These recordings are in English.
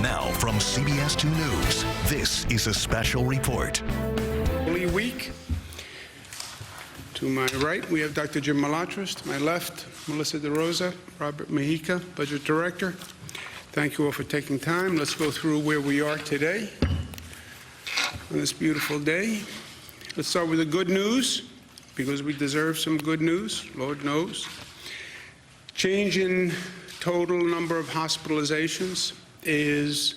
Now from CBS 2 News, this is a special report. Holy Week. To my right, we have Dr. Jim Malatras. To my left, Melissa DeRosa, Robert Mejica, Budget Director. Thank you all for taking time. Let's go through where we are today on this beautiful day. Let's start with the good news, because we deserve some good news, Lord knows. Change in total number of hospitalizations is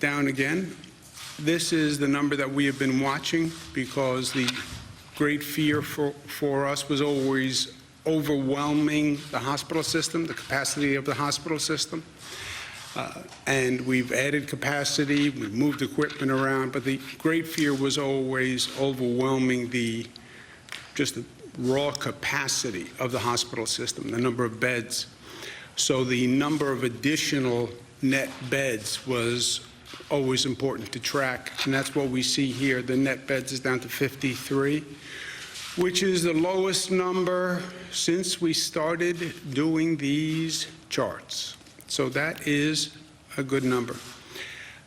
down again. This is the number that we have been watching because the great fear for us was always overwhelming the hospital system, the capacity of the hospital system. And we've added capacity, we've moved equipment around, but the great fear was always overwhelming just the raw capacity of the hospital system, the number of beds. So the number of additional net beds was always important to track, and that's what we see here. The net beds is down to 53, which is the lowest number since we started doing these charts. So that is a good number.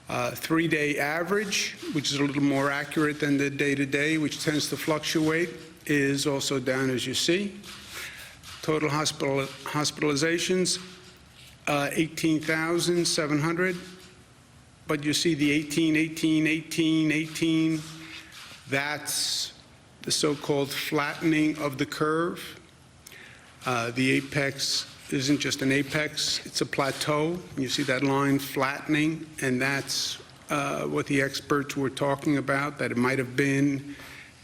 3-day average, which is a little more accurate than the day-to-day, which tends to fluctuate, is also down, as you see. Total hospitalizations, 18,700. But you see the 18, 18, 18, 18. That's the so-called flattening of the curve. The apex isn't just an apex, it's a plateau. You see that line flattening, and that's what the experts were talking about, that it might have been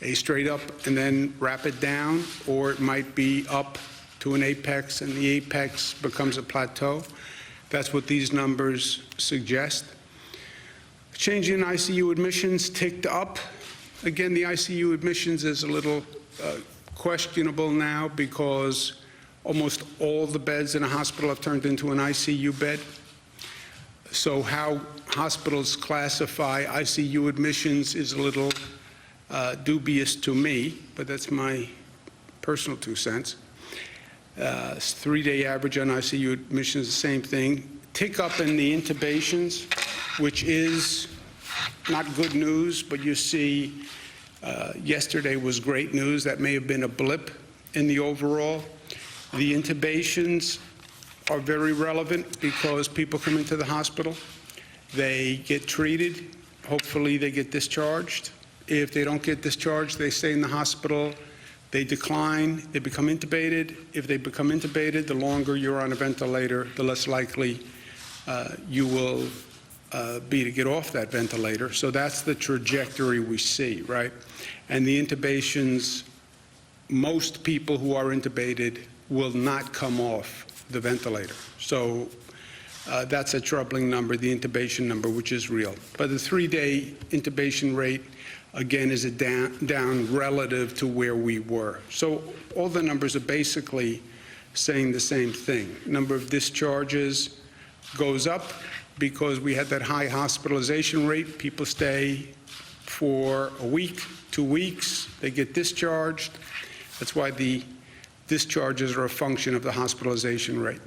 a straight up and then rapid down, or it might be up to an apex and the apex becomes a plateau. That's what these numbers suggest. Change in ICU admissions ticked up. Again, the ICU admissions is a little questionable now because almost all the beds in a hospital have turned into an ICU bed. So how hospitals classify ICU admissions is a little dubious to me, but that's my personal 2 cents. 3-day average on ICU admissions, the same thing. Tick up in the intubations, which is not good news, but you see yesterday was great news. That may have been a blip in the overall. The intubations are very relevant because people come into the hospital, they get treated, hopefully they get discharged. If they don't get discharged, they stay in the hospital, they decline, they become intubated. If they become intubated, the longer you're on a ventilator, the less likely you will be to get off that ventilator. So that's the trajectory we see, right? And the intubations, most people who are intubated will not come off the ventilator. So that's a troubling number, the intubation number, which is real. But the 3-day intubation rate, again, is down relative to where we were. So all the numbers are basically saying the same thing. Number of discharges goes up because we had that high hospitalization rate. People stay for a week, 2 weeks, they get discharged. That's why the discharges are a function of the hospitalization rate.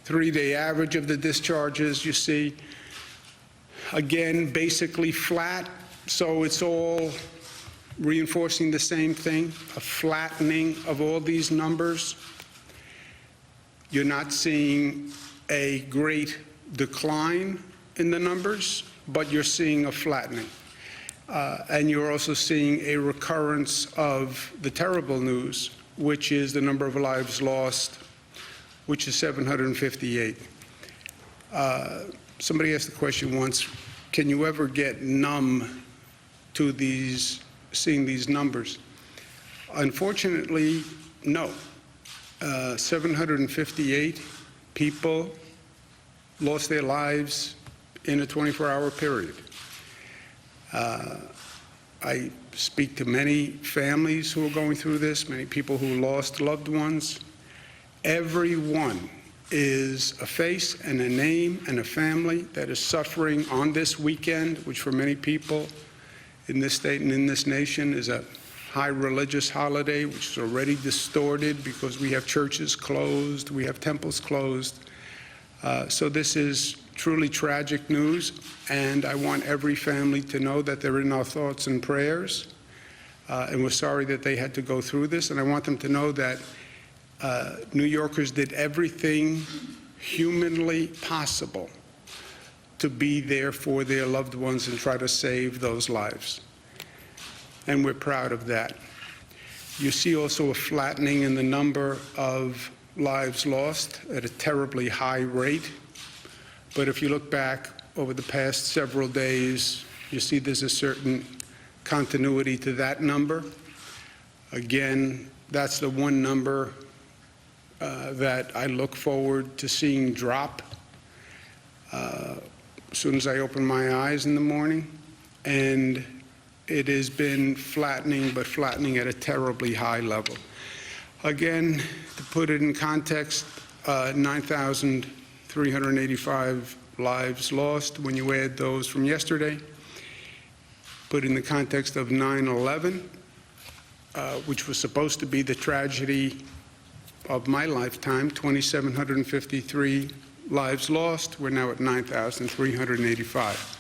3-day average of the discharges, you see, again, basically flat. So it's all reinforcing the same thing, a flattening of all these numbers. You're not seeing a great decline in the numbers, but you're seeing a flattening. And you're also seeing a recurrence of the terrible news, which is the number of lives lost, which is 758. Somebody asked the question once, can you ever get numb to seeing these numbers? Unfortunately, no. 758 people lost their lives in a 24-hour period. I speak to many families who are going through this, many people who lost loved ones. Everyone is a face and a name and a family that is suffering on this weekend, which for many people in this state and in this nation is a high religious holiday, which is already distorted because we have churches closed, we have temples closed. So this is truly tragic news, and I want every family to know that they're in our thoughts and prayers, and we're sorry that they had to go through this, and I want them to know that New Yorkers did everything humanly possible to be there for their loved ones and try to save those lives. And we're proud of that. You see also a flattening in the number of lives lost at a terribly high rate. But if you look back over the past several days, you see there's a certain continuity to that number. Again, that's the one number that I look forward to seeing drop as soon as I open my eyes in the morning. And it has been flattening, but flattening at a terribly high level. Again, to put it in context, 9,385 lives lost when you add those from yesterday. Put in the context of 9/11, which was supposed to be the tragedy of my lifetime, 2,753 lives lost. We're now at 9,385.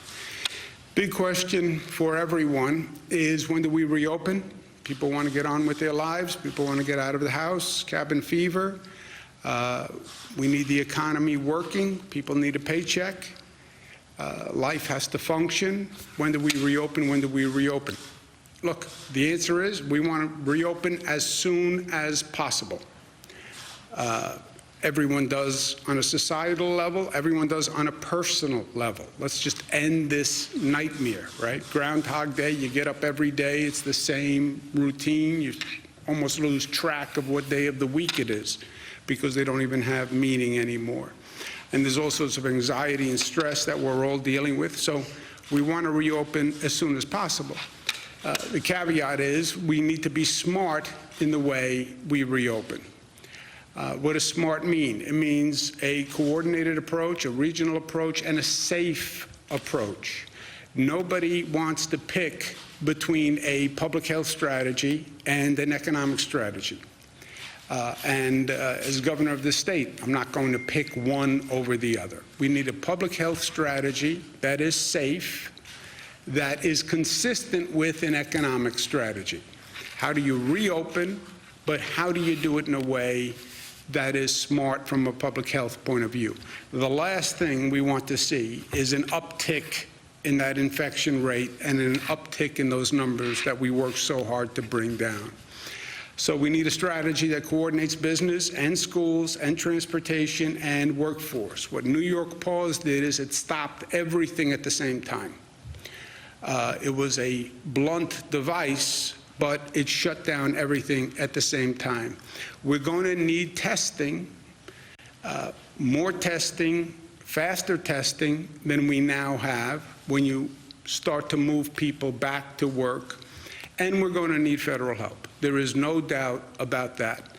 Big question for everyone is, when do we reopen? People want to get on with their lives. People want to get out of the house. Cabin fever. We need the economy working. People need a paycheck. Life has to function. When do we reopen? When do we reopen? Look, the answer is we want to reopen as soon as possible. Everyone does on a societal level. Everyone does on a personal level. Let's just end this nightmare, right? Groundhog Day, you get up every day. It's the same routine. You almost lose track of what day of the week it is because they don't even have meaning anymore. And there's all sorts of anxiety and stress that we're all dealing with. So we want to reopen as soon as possible. The caveat is we need to be smart in the way we reopen. What does smart mean? It means a coordinated approach, a regional approach, and a safe approach. Nobody wants to pick between a public health strategy and an economic strategy. As governor of the state, I'm not going to pick one over the other. We need a public health strategy that is safe, that is consistent with an economic strategy. How do you reopen, but how do you do it in a way that is smart from a public health point of view? The last thing we want to see is an uptick in that infection rate and an uptick in those numbers that we work so hard to bring down. So we need a strategy that coordinates business and schools and transportation and workforce. What New York Pause did is it stopped everything at the same time. It was a blunt device, but it shut down everything at the same time. We're going to need testing, more testing, faster testing than we now have when you start to move people back to work, and we're going to need federal help. There is no doubt about that.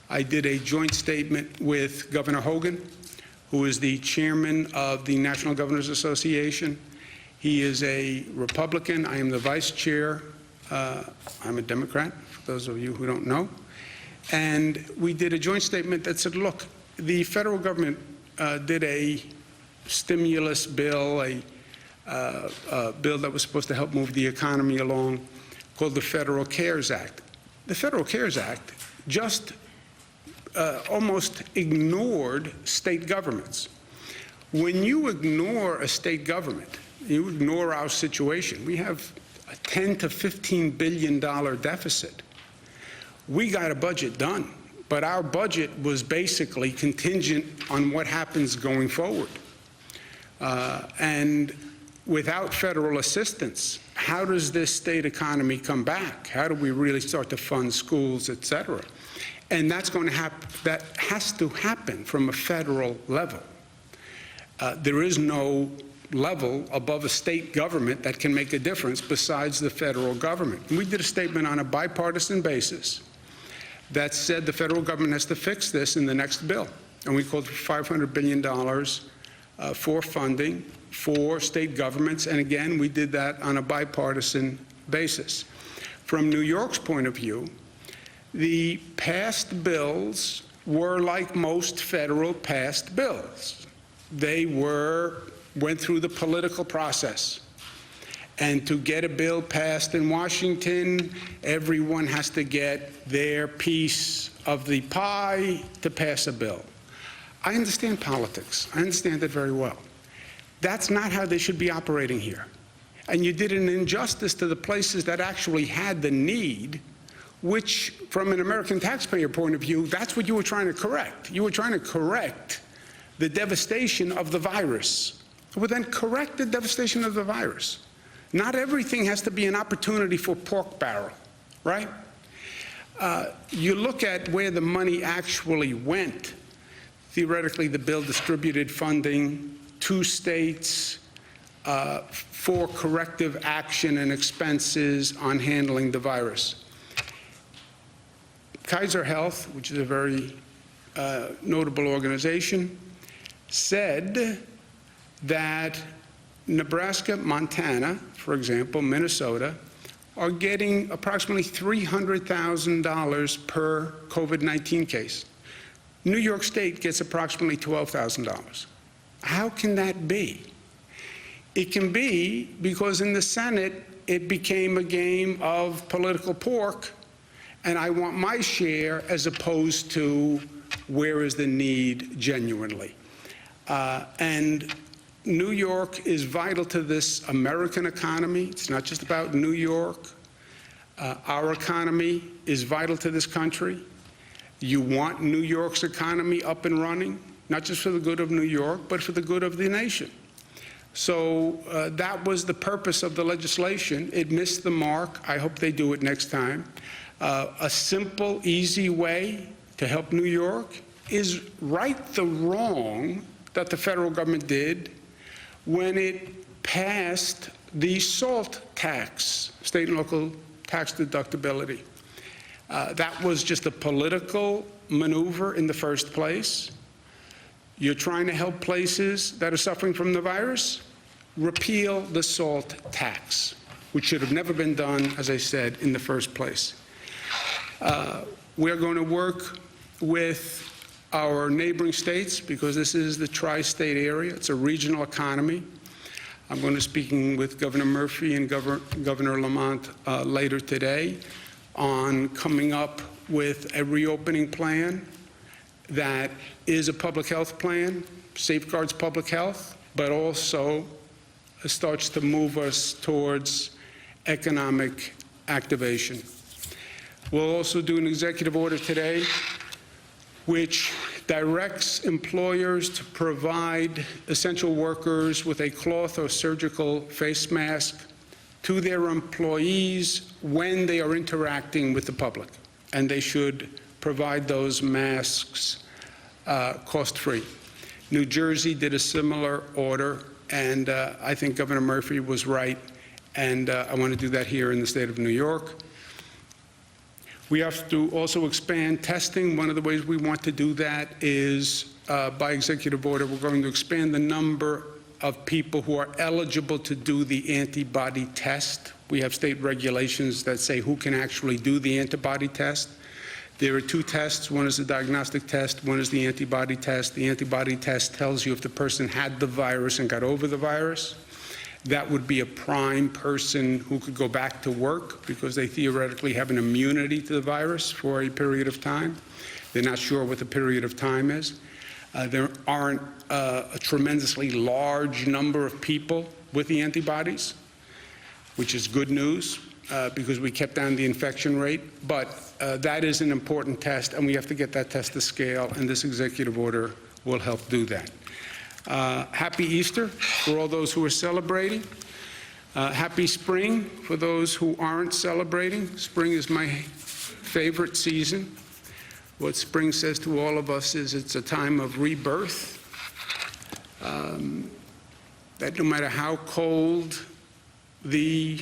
I did a joint statement with Governor Hogan, who is the chairman of the National Governors Association. He is a Republican. I am the vice chair. I'm a Democrat, for those of you who don't know. And we did a joint statement that said, look, the federal government did a stimulus bill, a bill that was supposed to help move the economy along, called the Federal CARES Act. The Federal CARES Act just almost ignored state governments. When you ignore a state government, you ignore our situation. We have a $10 to $15 billion deficit. We got a budget done, but our budget was basically contingent on what happens going forward. And without federal assistance, how does this state economy come back? How do we really start to fund schools, et cetera? And that's going to happen. That has to happen from a federal level. There is no level above a state government that can make a difference besides the federal government. And we did a statement on a bipartisan basis that said the federal government has to fix this in the next bill. And we called for $500 billion for funding for state governments. And again, we did that on a bipartisan basis. From New York's point of view, the past bills were like most federal passed bills. they went through the political process. And to get a bill passed in Washington, everyone has to get their piece of the pie to pass a bill. I understand politics. I understand it very well. That's not how they should be operating here. And you did an injustice to the places that actually had the need, which, from an American taxpayer point of view, that's what you were trying to correct. You were trying to correct the devastation of the virus. Well, then correct the devastation of the virus. Not everything has to be an opportunity for pork barrel, right? You look at where the money actually went. Theoretically, the bill distributed funding to states for corrective action and expenses on handling the virus. Kaiser Health, which is a very notable organization, said that Nebraska, Montana, for example, Minnesota, are getting approximately $300,000 per COVID-19 case. New York State gets approximately $12,000. How can that be? It can be because in the Senate, it became a game of political pork, and I want my share as opposed to where is the need genuinely. And New York is vital to this American economy. It's not just about New York. Our economy is vital to this country. You want New York's economy up and running, not just for the good of New York, but for the good of the nation. So that was the purpose of the legislation. It missed the mark. I hope they do it next time. A simple, easy way to help New York is right the wrong that the federal government did when it passed the SALT tax, state and local tax deductibility. That was just a political maneuver in the first place. You're trying to help places that are suffering from the virus? Repeal the SALT tax, which should have never been done, as I said, in the first place. We're going to work with our neighboring states because this is the tri-state area. It's a regional economy. I'm going to be speaking with Governor Murphy and Governor Lamont later today on coming up with a reopening plan that is a public health plan, safeguards public health, but also starts to move us towards economic activation. We'll also do an executive order today which directs employers to provide essential workers with a cloth or surgical face mask to their employees when they are interacting with the public. And they should provide those masks cost-free. New Jersey did a similar order, and I think Governor Murphy was right, and I want to do that here in the state of New York. We have to also expand testing. One of the ways we want to do that is by executive order. We're going to expand the number of people who are eligible to do the antibody test. We have state regulations that say who can actually do the antibody test. There are two tests. One is the diagnostic test. One is the antibody test. The antibody test tells you if the person had the virus and got over the virus. That would be a prime person who could go back to work because they theoretically have an immunity to the virus for a period of time. They're not sure what the period of time is. There aren't a tremendously large number of people with the antibodies, which is good news because we kept down the infection rate. But that is an important test, and we have to get that test to scale, and this executive order will help do that. Happy Easter for all those who are celebrating. Happy spring for those who aren't celebrating. Spring is my favorite season. What spring says to all of us is it's a time of rebirth. That no matter how cold the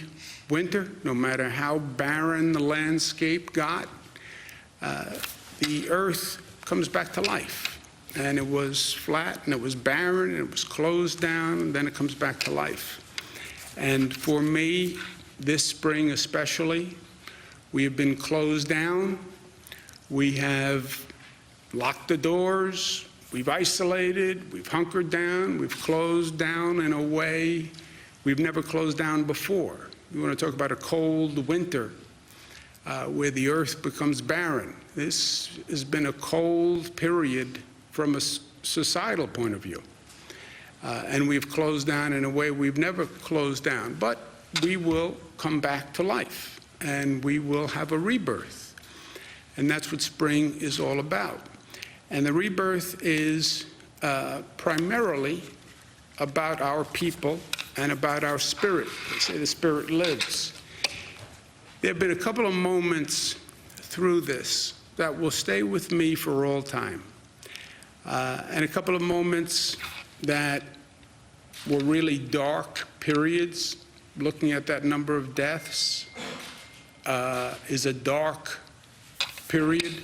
winter, no matter how barren the landscape got, the earth comes back to life. And it was flat, and it was barren, and it was closed down, and then it comes back to life. And for me, this spring especially, we have been closed down. We have locked the doors. We've isolated, we've hunkered down, we've closed down in a way we've never closed down before. You want to talk about a cold winter where the earth becomes barren. This has been a cold period from a societal point of view. And we've closed down in a way we've never closed down. But we will come back to life, and we will have a rebirth. And that's what spring is all about. And the rebirth is primarily about our people and about our spirit. They say the spirit lives. There have been a couple of moments through this that will stay with me for all time. And a couple of moments that were really dark periods. Looking at that number of deaths is a dark period.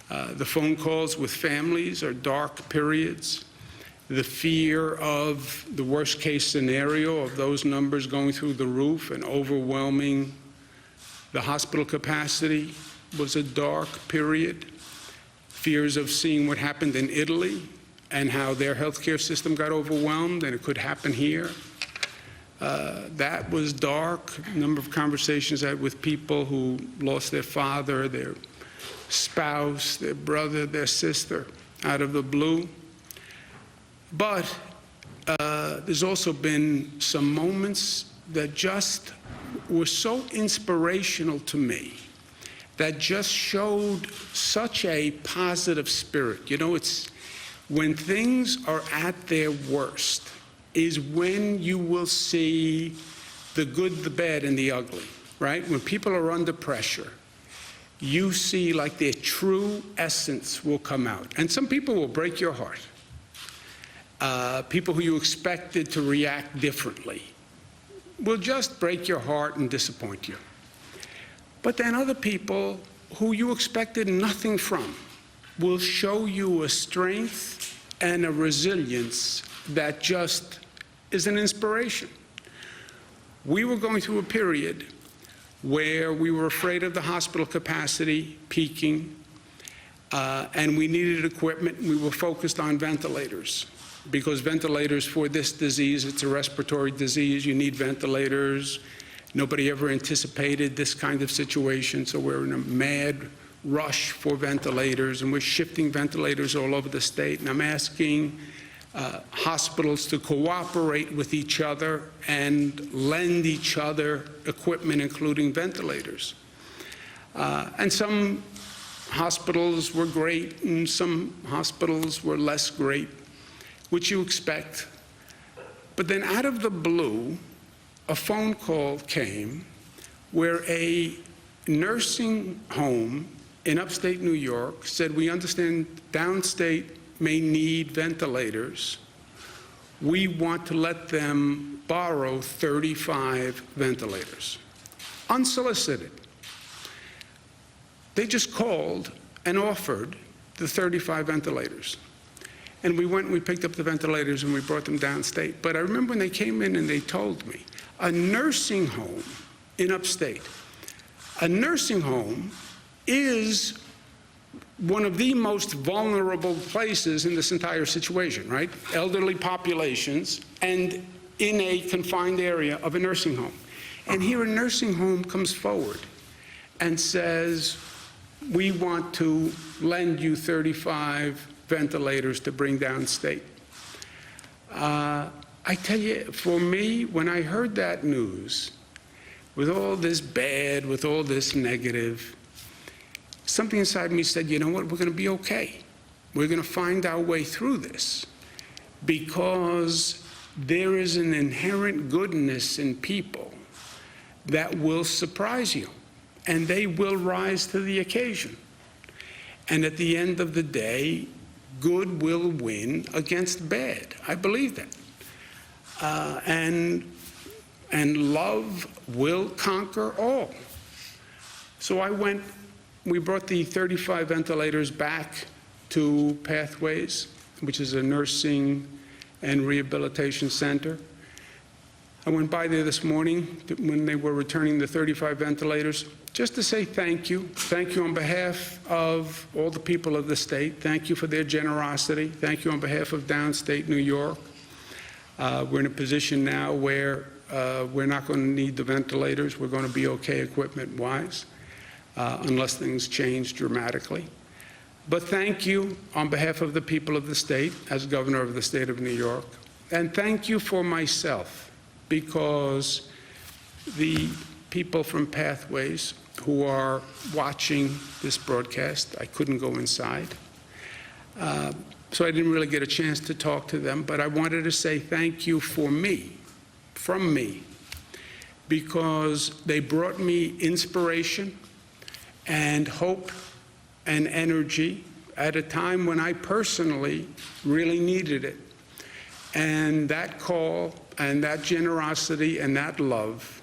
The phone calls with families are dark periods. The fear of the worst case scenario of those numbers going through the roof and overwhelming the hospital capacity was a dark period. Fears of seeing what happened in Italy and how their healthcare system got overwhelmed, and it could happen here. That was dark. A number of conversations I had with people who lost their father, their spouse, their brother, their sister out of the blue. But there's also been some moments that just were so inspirational to me, that just showed such a positive spirit. You know, it's when things are at their worst is when you will see the good, the bad, and the ugly, right? When people are under pressure, you see like their true essence will come out. And some people will break your heart. People who you expected to react differently will just break your heart and disappoint you. But then other people who you expected nothing from will show you a strength and a resilience that just is an inspiration. We were going through a period where we were afraid of the hospital capacity peaking, and we needed equipment, and we were focused on ventilators. Because ventilators for this disease, it's a respiratory disease, you need ventilators. Nobody ever anticipated this kind of situation, so we're in a mad rush for ventilators, and we're shifting ventilators all over the state. And I'm asking hospitals to cooperate with each other and lend each other equipment, including ventilators. And some hospitals were great, and some hospitals were less great, which you expect. But then out of the blue, a phone call came where a nursing home in upstate New York said, we understand downstate may need ventilators. We want to let them borrow 35 ventilators. Unsolicited. They just called and offered the 35 ventilators. And we went and we picked up the ventilators and we brought them downstate. But I remember when they came in and they told me, a nursing home in upstate, a nursing home is one of the most vulnerable places in this entire situation, right? Elderly populations and in a confined area of a nursing home. And here a nursing home comes forward and says, we want to lend you 35 ventilators to bring downstate. I tell you, for me, when I heard that news, with all this bad, with all this negative, something inside me said, you know what, we're going to be okay. We're going to find our way through this, because there is an inherent goodness in people that will surprise you, and they will rise to the occasion. And at the end of the day, good will win against bad. I believe that. And love will conquer all. So we brought the 35 ventilators back to Pathways, which is a nursing and rehabilitation center. I went by there this morning when they were returning the 35 ventilators, just to say thank you. Thank you on behalf of all the people of the state. Thank you for their generosity. Thank you on behalf of downstate New York. We're in a position now where we're not going to need the ventilators. We're going to be okay equipment-wise, unless things change dramatically. But thank you on behalf of the people of the state, as governor of the state of New York. And thank you for myself, because the people from Pathways who are watching this broadcast, I couldn't go inside, so I didn't really get a chance to talk to them, but I wanted to say thank you for me, from me, because they brought me inspiration and hope and energy at a time when I personally really needed it. And that call and that generosity and that love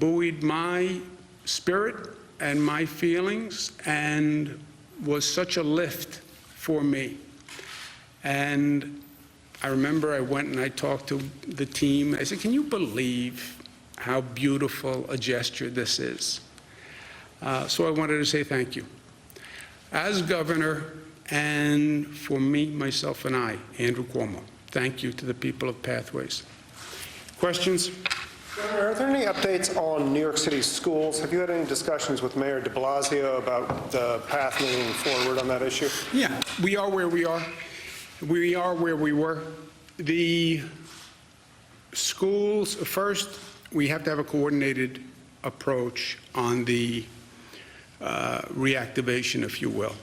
buoyed my spirit and my feelings and was such a lift for me. And I remember I went and I talked to the team. I said, can you believe how beautiful a gesture this is? So I wanted to say thank you. As governor, and for me, myself, and I, Andrew Cuomo, thank you to the people of Pathways. Questions? Governor, are there any updates on New York City schools? Have you had any discussions with Mayor de Blasio about the path moving forward on that issue? Yeah, we are where we are. We are where we were. The schools, first, we have to have a coordinated approach on the reactivation, if you will.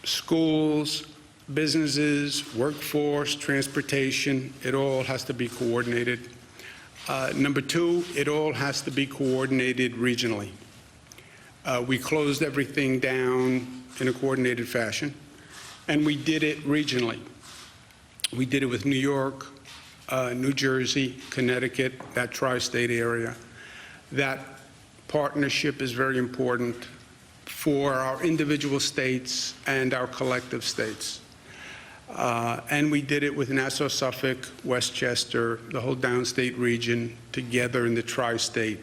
Schools, businesses, workforce, transportation, it all has to be coordinated. Number two, it all has to be coordinated regionally. We closed everything down in a coordinated fashion, and we did it regionally. We did it with New York, New Jersey, Connecticut, that tri-state area. That partnership is very important for our individual states and our collective states. And we did it with Nassau, Suffolk, Westchester, the whole downstate region together in the tri-state,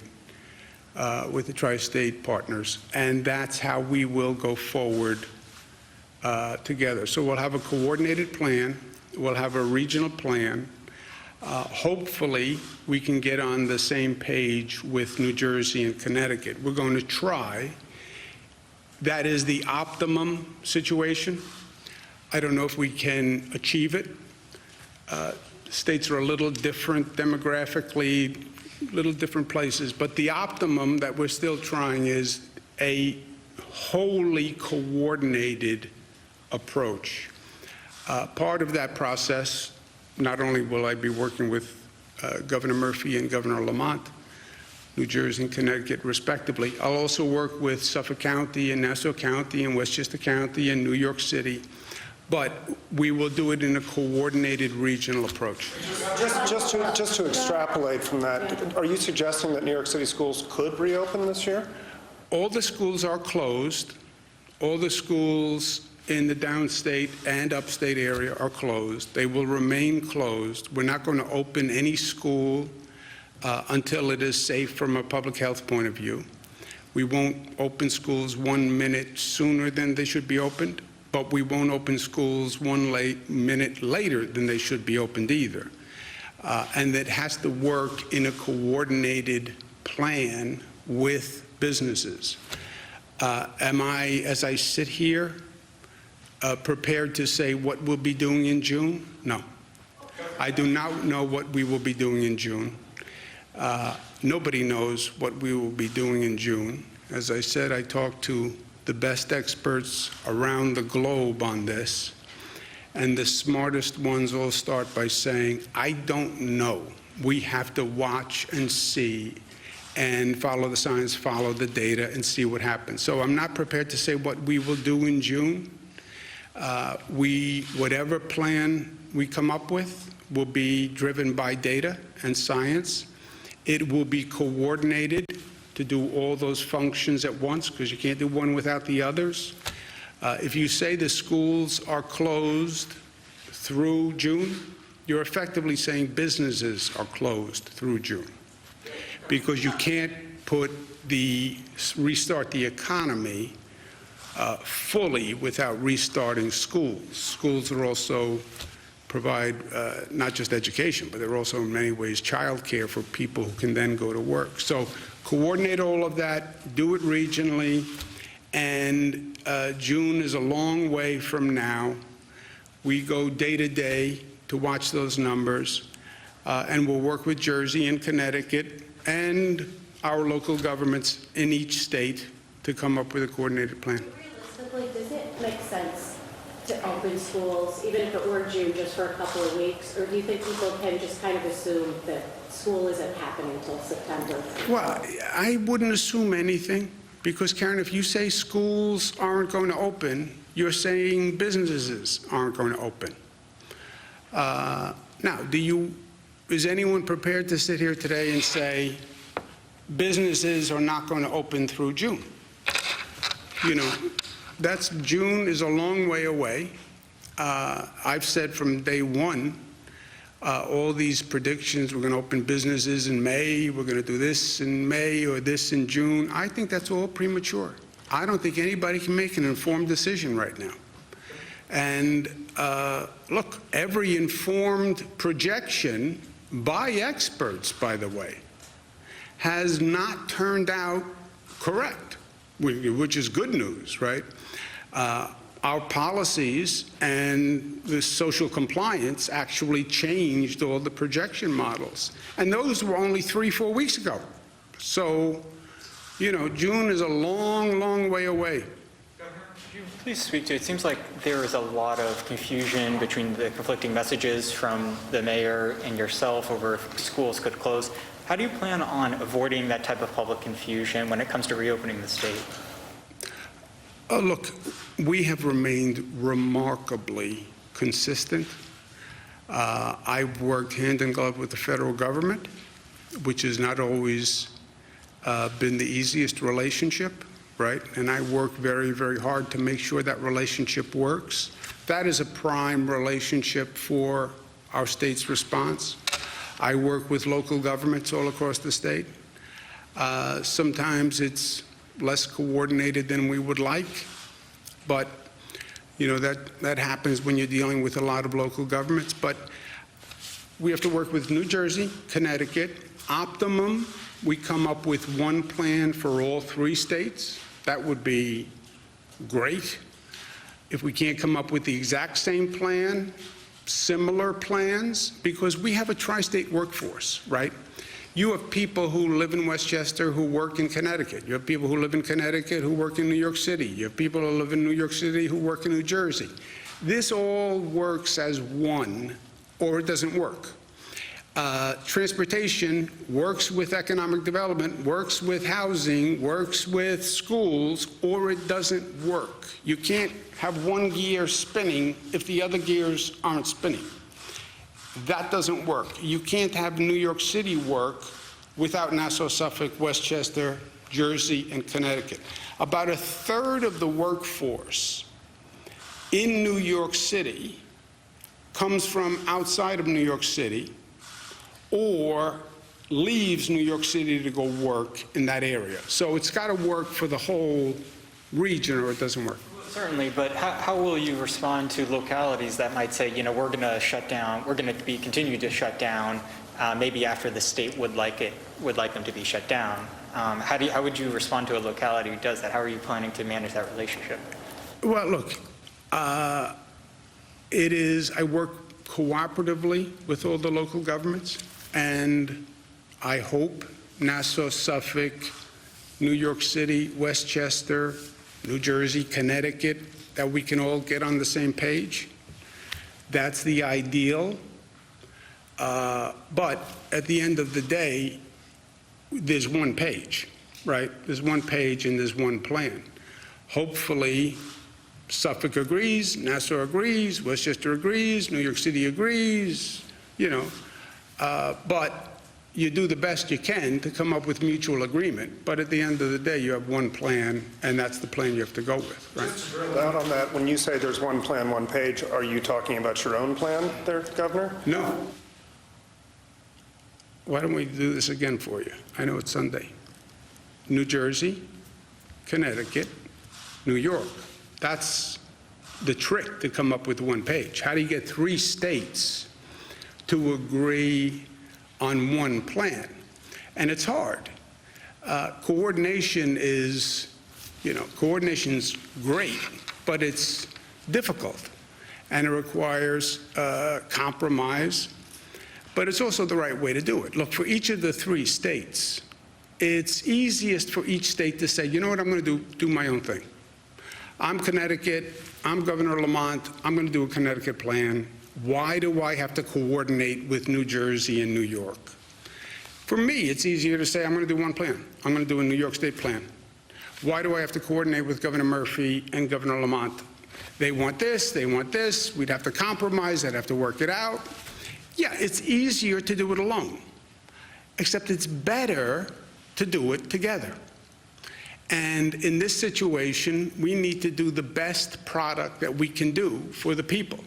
with the tri-state partners. And that's how we will go forward together. So we'll have a coordinated plan. We'll have a regional plan. Hopefully, we can get on the same page with New Jersey and Connecticut. We're going to try. That is the optimum situation. I don't know if we can achieve it. States are a little different demographically, little different places, but the optimum that we're still trying is a wholly coordinated approach. Part of that process, not only will I be working with Governor Murphy and Governor Lamont, New Jersey and Connecticut, respectively, I'll also work with Suffolk County and Nassau County and Westchester County and New York City, but we will do it in a coordinated regional approach. Just to extrapolate from that, are you suggesting that New York City schools could reopen this year? All the schools are closed. All the schools in the downstate and upstate area are closed. They will remain closed. We're not going to open any school until it is safe from a public health point of view. We won't open schools 1 minute sooner than they should be opened, but we won't open schools 1 minute later than they should be opened either. And that has to work in a coordinated plan with businesses. Am I, as I sit here, prepared to say what we'll be doing in June? No. I do not know what we will be doing in June. Nobody knows what we will be doing in June. As I said, I talked to the best experts around the globe on this, and the smartest ones all start by saying, I don't know. We have to watch and see and follow the science, follow the data, and see what happens. So I'm not prepared to say what we will do in June. Whatever plan we come up with will be driven by data and science. It will be coordinated to do all those functions at once, because you can't do one without the others. If you say the schools are closed through June, you're effectively saying businesses are closed through June, because you can't restart the economy fully without restarting schools. Schools are also provide not just education, but they're also in many ways childcare for people who can then go to work. So coordinate all of that, do it regionally, and June is a long way from now. We go day to day to watch those numbers, and we'll work with Jersey and Connecticut and our local governments in each state to come up with a coordinated plan. Realistically, does it make sense to open schools, even if it were June, just for a couple of weeks? Or do you think people can just kind of assume that school isn't happening until September? Well, I wouldn't assume anything, because, Karen, if you say schools aren't going to open, you're saying businesses aren't going to open. Now, is anyone prepared to sit here today and say businesses are not going to open through June? You know, June is a long way away. I've said from day one, all these predictions, we're going to open businesses in May, we're going to do this in May or this in June. I think that's all premature. I don't think anybody can make an informed decision right now. And look, every informed projection by experts, by the way, has not turned out correct, which is good news, right? Our policies and the social compliance actually changed all the projection models. And those were only 3-4 weeks ago. So, you know, June is a long, long way away. Governor, could you please speak to, it seems like there is a lot of confusion between the conflicting messages from the mayor and yourself over if schools could close. How do you plan on avoiding that type of public confusion when it comes to reopening the state? Look, we have remained remarkably consistent. I've worked hand in glove with the federal government, which has not always been the easiest relationship, right? And I work very, very hard to make sure that relationship works. That is a prime relationship for our state's response. I work with local governments all across the state. Sometimes it's less coordinated than we would like, but you know, that happens when you're dealing with a lot of local governments. But we have to work with New Jersey, Connecticut. Optimum, we come up with one plan for all 3 states. That would be great. If we can't come up with the exact same plan, similar plans, because we have a tri-state workforce, right? You have people who live in Westchester who work in Connecticut. You have people who live in Connecticut who work in New York City. You have people who live in New York City who work in New Jersey. This all works as one, or it doesn't work. Transportation works with economic development, works with housing, works with schools, or it doesn't work. You can't have one gear spinning if the other gears aren't spinning. That doesn't work. You can't have New York City work without Nassau, Suffolk, Westchester, Jersey, and Connecticut. About 1/3 of the workforce in New York City comes from outside of New York City or leaves New York City to go work in that area. So it's got to work for the whole region or it doesn't work. Certainly, but how will you respond to localities that might say, you know, we're going to shut down, we're going to be continue to shut down, maybe after the state would like them to be shut down? How would you respond to a locality who does that? How are you planning to manage that relationship? Well, look, I work cooperatively with all the local governments, and I hope Nassau, Suffolk, New York City, Westchester, New Jersey, Connecticut, that we can all get on the same page. That's the ideal. But at the end of the day, there's one page, right? There's one page and there's one plan. Hopefully, Suffolk agrees, Nassau agrees, Westchester agrees, New York City agrees, you know. But you do the best you can to come up with mutual agreement, but at the end of the day, you have one plan, and that's the plan you have to go with, right? Down on that, when you say there's one plan, one page, are you talking about your own plan there, Governor? No. Why don't we do this again for you? I know it's Sunday. New Jersey, Connecticut, New York. That's the trick to come up with one page. How do you get 3 states to agree on one plan? And it's hard. Coordination is, coordination's great, but it's difficult, and it requires compromise, but it's also the right way to do it. Look, for each of the 3 states, it's easiest for each state to say, you know what, I'm going to do my own thing. I'm Connecticut, I'm Governor Lamont, I'm going to do a Connecticut plan. Why do I have to coordinate with New Jersey and New York? For me, it's easier to say, I'm going to do one plan. I'm going to do a New York State plan. Why do I have to coordinate with Governor Murphy and Governor Lamont? They want this, they want this. We'd have to compromise, I'd have to work it out. Yeah, it's easier to do it alone, except it's better to do it together. And in this situation, we need to do the best product that we can do for the people.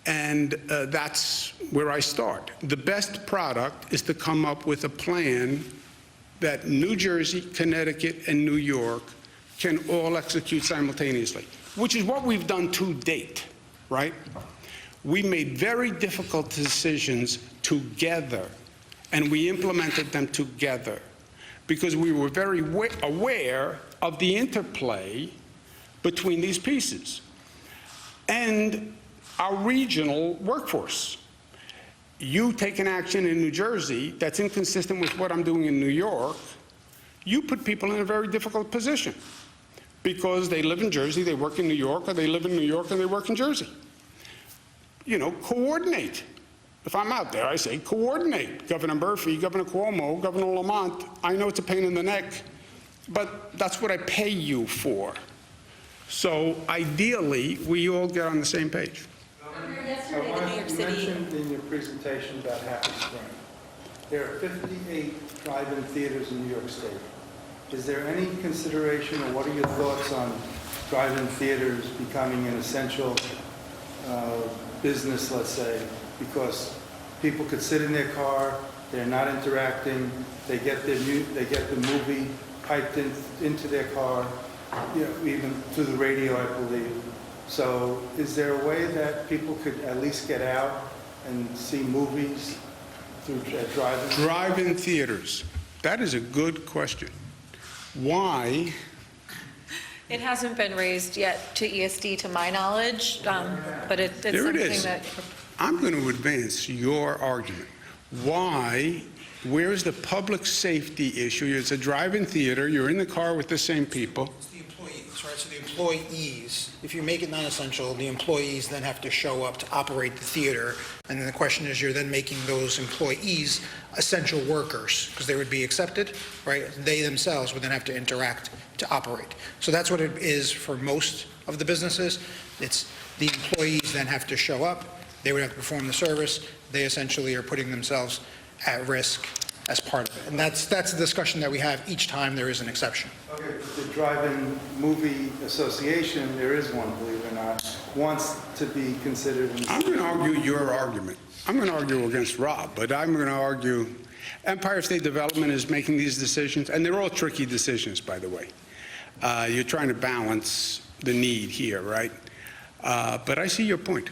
And that's where I start. The best product is to come up with a plan that New Jersey, Connecticut, and New York can all execute simultaneously, which is what we've done to date, right? We made very difficult decisions together, and we implemented them together because we were very aware of the interplay between these pieces. And our regional workforce. You take an action in New Jersey that's inconsistent with what I'm doing in New York, you put people in a very difficult position because they live in Jersey, they work in New York, or they live in New York and they work in Jersey. Coordinate. If I'm out there, I say coordinate. Governor Murphy, Governor Cuomo, Governor Lamont, I know it's a pain in the neck, but that's what I pay you for. So ideally, we all get on the same page. Yesterday, the New York City. You mentioned in your presentation about Happy Spring. There are 58 drive-in theaters in New York State. Is there any consideration, or what are your thoughts on drive-in theaters becoming an essential business, let's say, because people could sit in their car, they're not interacting, they get the movie piped into their car, even through the radio, I believe. So is there a way that people could at least get out and see movies through drive-in? Drive-in theaters. That is a good question. Why? It hasn't been raised yet to ESD, to my knowledge, but it's There it something is. that. I'm going to advance your argument. Why? Where's the public safety issue? It's a drive-in theater. You're in the car with the same people. It's the employees, right? So the employees, if you make it non-essential, the employees then have to show up to operate the theater. And then the question is, you're then making those employees essential workers because they would be accepted, right? They themselves would then have to interact to operate. So that's what it is for most of the businesses. It's the employees then have to show up. They would have to perform the service. They essentially are putting themselves at risk as part of it. And that's the discussion that we have each time there is an exception. Okay, the Drive-In Movie Association, there is one, believe it or not, wants to be considered. I'm going to argue your argument. I'm going to argue against Rob, but I'm going to argue Empire State Development is making these decisions, and they're all tricky decisions, by the way. You're trying to balance the need here, right? But I see your point.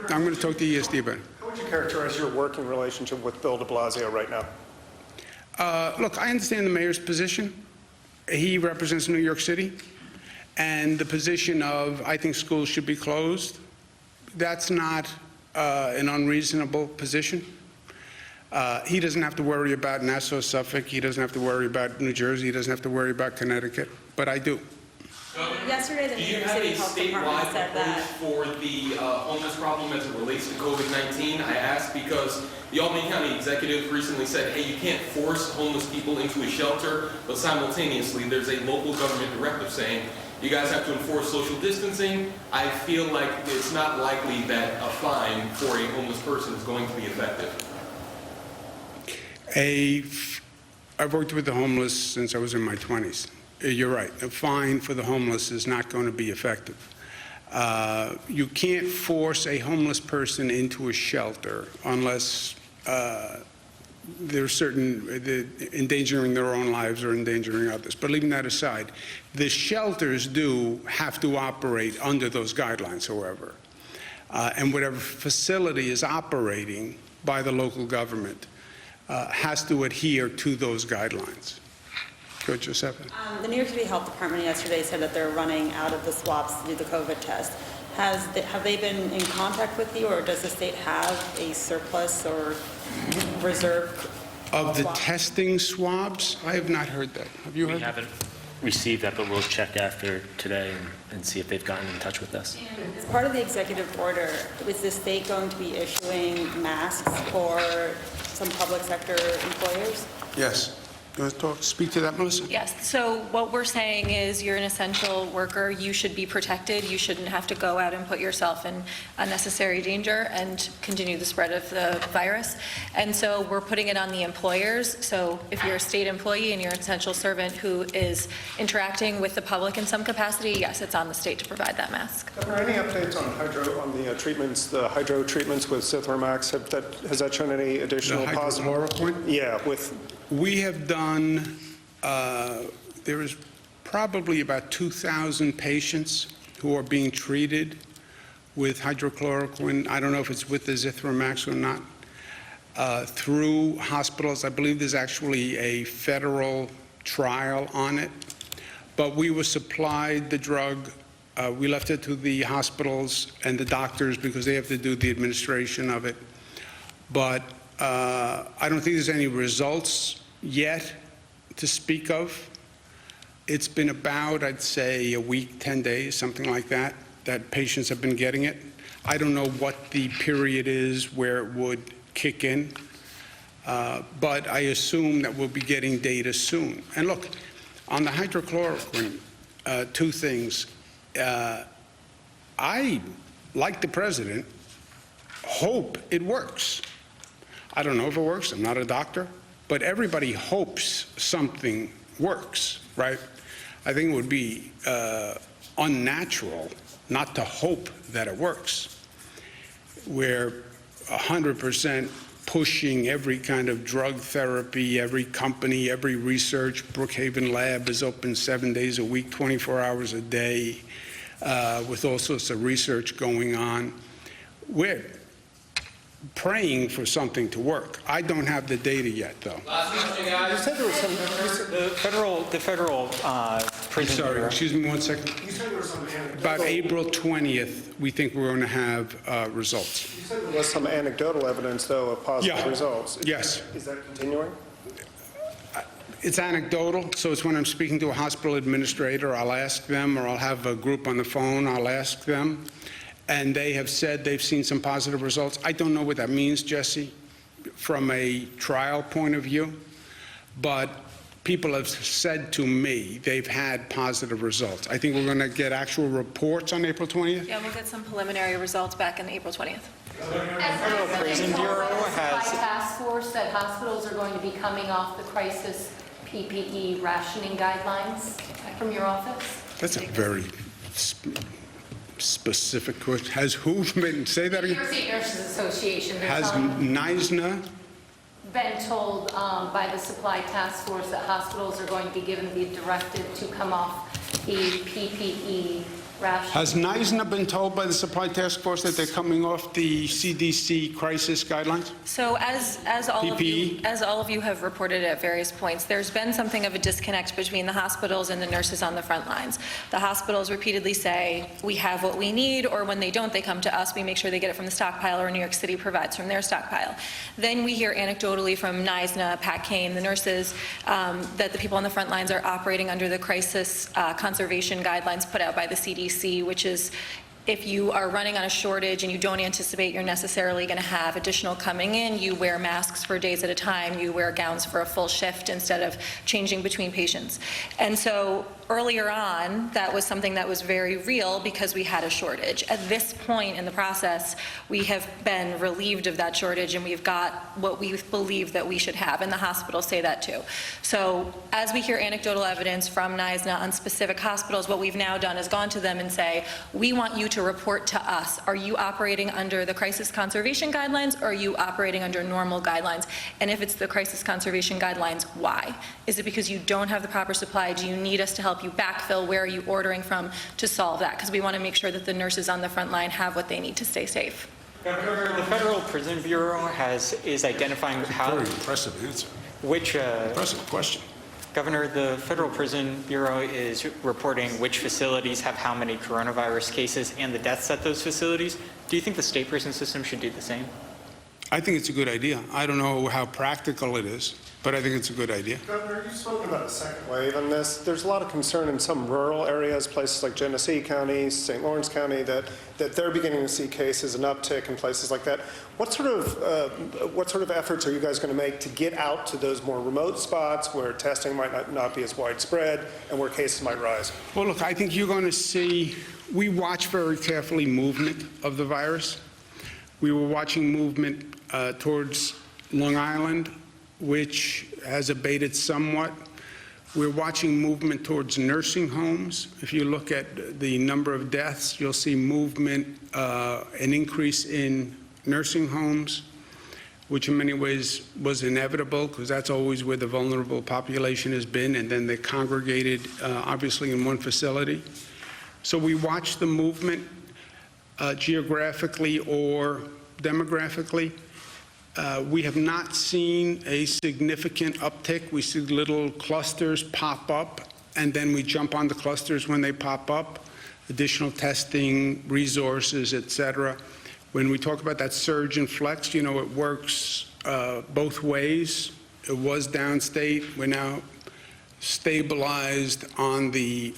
I'm going to talk to ESD about it. How would you characterize your working relationship with Bill de Blasio right now? Look, I understand the mayor's position. He represents New York City, and the position of, I think schools should be closed. That's not an unreasonable position. He doesn't have to worry about Nassau, Suffolk. He doesn't have to worry about New Jersey. He doesn't have to worry about Connecticut, but I do. Yesterday, the Do New you York have City a Health Department statewide said approach that. for the homeless problem as it relates to COVID-19? I ask because the Albany County Executive recently said, hey, you can't force homeless people into a shelter, but simultaneously there's a local government directive saying you guys have to enforce social distancing. I feel like it's not likely that a fine for a homeless person is going to be effective. I've worked with the homeless since I was in my 20s. You're right. A fine for the homeless is not going to be effective. You can't force a homeless person into a shelter unless there's endangering their own lives or endangering others. But leaving that aside, the shelters do have to operate under those guidelines, however. And whatever facility is operating by the local government has to adhere to those guidelines. Go, Giuseppe. The New York City Health Department yesterday said that they're running out of the swabs to do the COVID test. Have they been in contact with you, or does the state have a surplus or reserve Of the swab? testing swabs, I have not heard that. Have you We heard? haven't received that, but we'll check after today and see if they've gotten in touch with us. As part of the executive order, is the state going to be issuing masks for some public sector employers? Yes. You want to speak to that, Melissa? Yes, so what we're saying is you're an essential worker, you should be protected, you shouldn't have to go out and put yourself in unnecessary danger and continue the spread of the virus. And so we're putting it on the employers. So if you're a state employee and you're an essential servant who is interacting with the public in some capacity, yes, it's on the state to provide that mask. Are there any updates on the treatments, the hydro treatments with Zithromax? Has that shown any additional The positive? hydrochloroquine? Yeah, We have done, there is probably about 2,000 patients who are being treated with hydrochloroquine. I don't know if it's with the Zithromax or not, through hospitals. I believe there's actually a federal trial on it. But we were supplied the drug. We left it to the hospitals and the doctors because they have to do the administration of it. But I don't think there's any results yet to speak of. It's been about, I'd say, a week, 10 days, something like that, that patients have been getting it. I don't know what the period is where it would kick in, but I assume that we'll be getting data soon. And look, on the hydrochloroquine, two things. I, like the president, hope it works. I don't know if it works. I'm not a doctor. But everybody hopes something works, right? I think it would be unnatural not to hope that it works. We're 100% pushing every kind of drug therapy, every company, every research. Brookhaven Lab is open 7 days a week, 24 hours a day, with all sorts of research going on. We're praying for something to work. I don't have the data yet, though. you said there was some, The federal prison Sorry, bureau. excuse me 1 second. you said there was some anecdotal, About April 20th, we think we're going to have results. you said there was some anecdotal evidence, though, of positive Yeah. results. Yes. Is that continuing? It's anecdotal, so it's when I'm speaking to a hospital administrator, I'll ask them, or I'll have a group on the phone, I'll ask them, and they have said they've seen some positive results. I don't know what that means, Jesse, from a trial point of view, but people have said to me they've had positive results. I think we're going to get actual reports on April 20th. Yeah, we'll get some preliminary results back on April 20th. Federal Prison Bureau has, task force that hospitals are going to be coming off the crisis PPE rationing guidelines from your office? That's a very specific question. Has who been, say that New again? York State Nurses Association, Has NISNA? been told by the supply task force that hospitals are going to be given the directive to come off the PPE ration. Has NISNA been told by the supply task force that they're coming off the CDC crisis guidelines? So as all of you, PPE? as all of you have reported at various points, there's been something of a disconnect between the hospitals and the nurses on the front lines. The hospitals repeatedly say, we have what we need, or when they don't, they come to us, we make sure they get it from the stockpile, or New York City provides from their stockpile. Then we hear anecdotally from NISNA, Pat Kane, the nurses, that the people on the front lines are operating under the crisis conservation guidelines put out by the CDC, which is if you are running on a shortage and you don't anticipate you're necessarily going to have additional coming in, you wear masks for days at a time, you wear gowns for a full shift instead of changing between patients. And so earlier on, that was something that was very real because we had a shortage. At this point in the process, we have been relieved of that shortage and we've got what we believe that we should have, and the hospitals say that too. So as we hear anecdotal evidence from NISNA on specific hospitals, what we've now done is gone to them and say, we want you to report to us. Are you operating under the crisis conservation guidelines or are you operating under normal guidelines? And if it's the crisis conservation guidelines, why? Is it because you don't have the proper supply? Do you need us to help you backfill? Where are you ordering from to solve that? Because we want to make sure that the nurses on the front line have what they need to stay safe. Governor, the Federal Prison Bureau is identifying how... Very impressive answer. Which... Impressive question. Governor, the Federal Prison Bureau is reporting which facilities have how many coronavirus cases and the deaths at those facilities. Do you think the state prison system should do the same? I think it's a good idea. I don't know how practical it is, but I think it's a good idea. Governor, you've spoken about the second wave on this. There's a lot of concern in some rural areas, places like Genesee County, St. Lawrence County, that they're beginning to see cases, an uptick in places like that. What sort of efforts are you guys going to make to get out to those more remote spots where testing might not be as widespread and where cases might rise? Well, look, I think you're going to see, we watch very carefully movement of the virus. We were watching movement towards Long Island, which has abated somewhat. We're watching movement towards nursing homes. If you look at the number of deaths, you'll see movement, an increase in nursing homes, which in many ways was inevitable because that's always where the vulnerable population has been, and then they congregated, obviously, in one facility. So we watch the movement geographically or demographically. We have not seen a significant uptick. We see little clusters pop up, and then we jump on the clusters when they pop up, additional testing, resources, et cetera. When we talk about that surge and flex, you know, it works both ways. It was downstate. We're now stabilized on the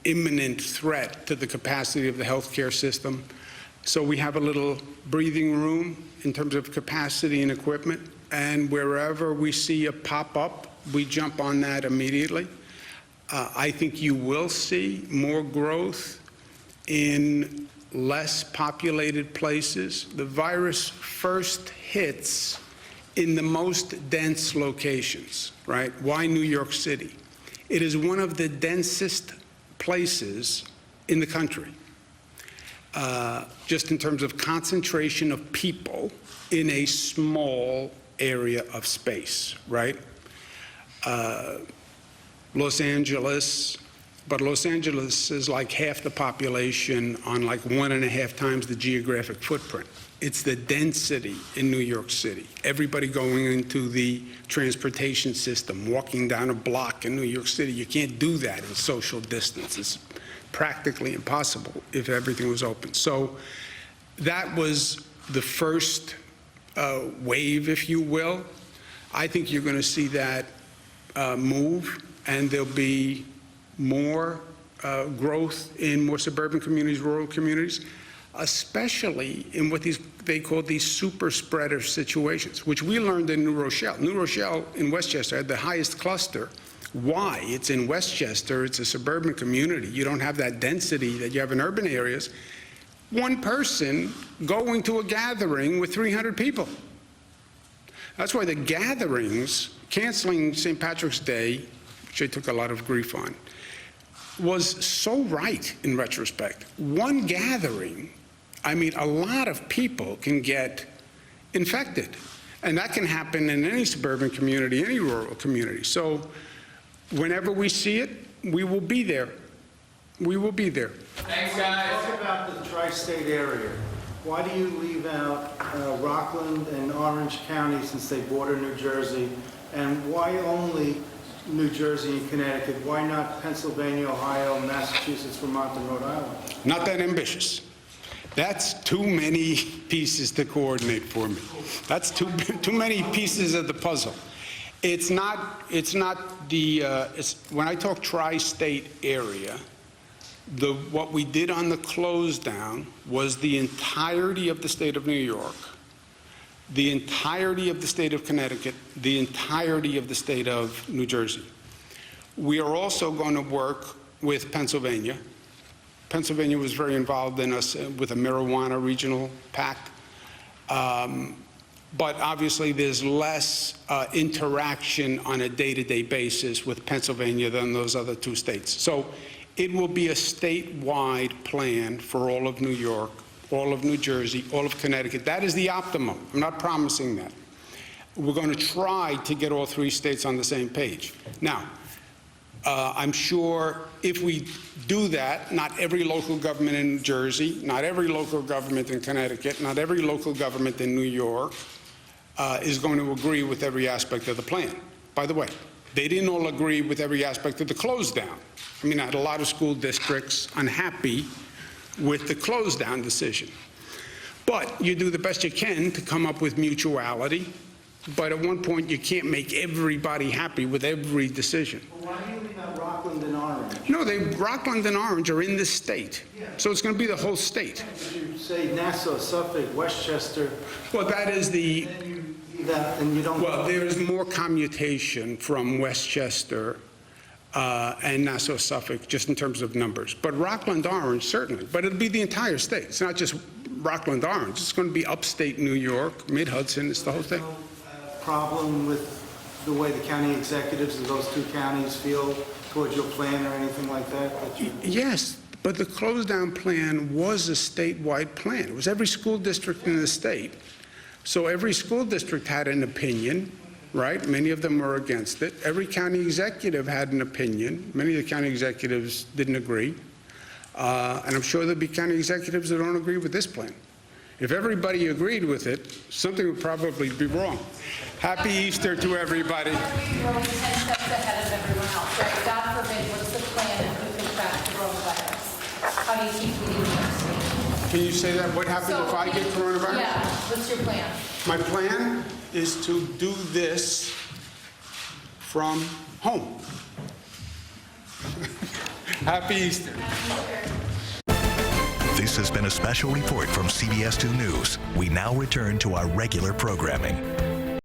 imminent threat to the capacity of the healthcare system. So we have a little breathing room in terms of capacity and equipment, and wherever we see a pop-up, we jump on that immediately. I think you will see more growth in less populated places. The virus first hits in the most dense locations, right? Why New York City? It is one of the densest places in the country. Just in terms of concentration of people in a small area of space, right? Los Angeles, but Los Angeles is like half the population on like 1.5 times the geographic footprint. It's the density in New York City. Everybody going into the transportation system, walking down a block in New York City, you can't do that in social distance. It's practically impossible if everything was open. So that was the first wave, if you will. I think you're going to see that move, and there'll be more growth in more suburban communities, rural communities, especially in what they call these super spreader situations, which we learned in New Rochelle. New Rochelle in Westchester had the highest cluster. Why? It's in Westchester, it's a suburban community. You don't have that density that you have in urban areas. One person going to a gathering with 300 people. That's why the gatherings, canceling St. Patrick's Day, which I took a lot of grief on, was so right in retrospect. One gathering, I mean, a lot of people can get infected. And that can happen in any suburban community, any rural community. So whenever we see it, we will be there. We will be there. Thanks, guys. Talk about the tri-state area. Why do you leave out Rockland and Orange County since they border New Jersey? And why only New Jersey and Connecticut? Why not Pennsylvania, Ohio, Massachusetts, Vermont, and Rhode Island? Not that ambitious. That's too many pieces to coordinate for me. That's too many pieces of the puzzle. It's not the, when I talk tri-state area, what we did on the close down was the entirety of the state of New York, the entirety of the state of Connecticut, the entirety of the state of New Jersey. We are also going to work with Pennsylvania. Pennsylvania was very involved in us with a marijuana regional pact. But obviously, there's less interaction on a day-to-day basis with Pennsylvania than those other two states. So it will be a statewide plan for all of New York, all of New Jersey, all of Connecticut. That is the optimum. I'm not promising that. We're going to try to get all three states on the same page. Now, I'm sure if we do that, not every local government in New Jersey, not every local government in Connecticut, not every local government in New York is going to agree with every aspect of the plan. By the way, they didn't all agree with every aspect of the close down. I mean, I had a lot of school districts unhappy with the close down decision. But you do the best you can to come up with mutuality. But at one point, you can't make everybody happy with every decision. Why do you leave out Rockland and Orange? No, Rockland and Orange are in the state. So it's going to be the whole state. You say Nassau, Suffolk, Westchester, Well, that is the, then you leave that, and you don't. well, there is more commutation from Westchester and Nassau, Suffolk, just in terms of numbers. But Rockland, Orange, certainly. But it'll be the entire state. It's not just Rockland, Orange. It's going to be upstate New York, mid-Hudson. It's the whole thing. Problem with the way the county executives of those two counties feel towards your plan or anything like that? Yes, but the close-down plan was a statewide plan. It was every school district in the state. So every school district had an opinion, right? Many of them were against it. Every county executive had an opinion. Many of the county executives didn't agree. And I'm sure there'll be county executives that don't agree with this plan. If everybody agreed with it, something would probably be wrong. Happy Easter to everybody. We're 10 steps ahead of everyone else, right? God forbid, what's the plan if we contract coronavirus? How do you keep leading the state? Can you say that? What happens if I get coronavirus? Yeah, what's your plan? My plan is to do this from home. Happy Easter. This has been a special report from CBS 2 News. We now return to our regular programming.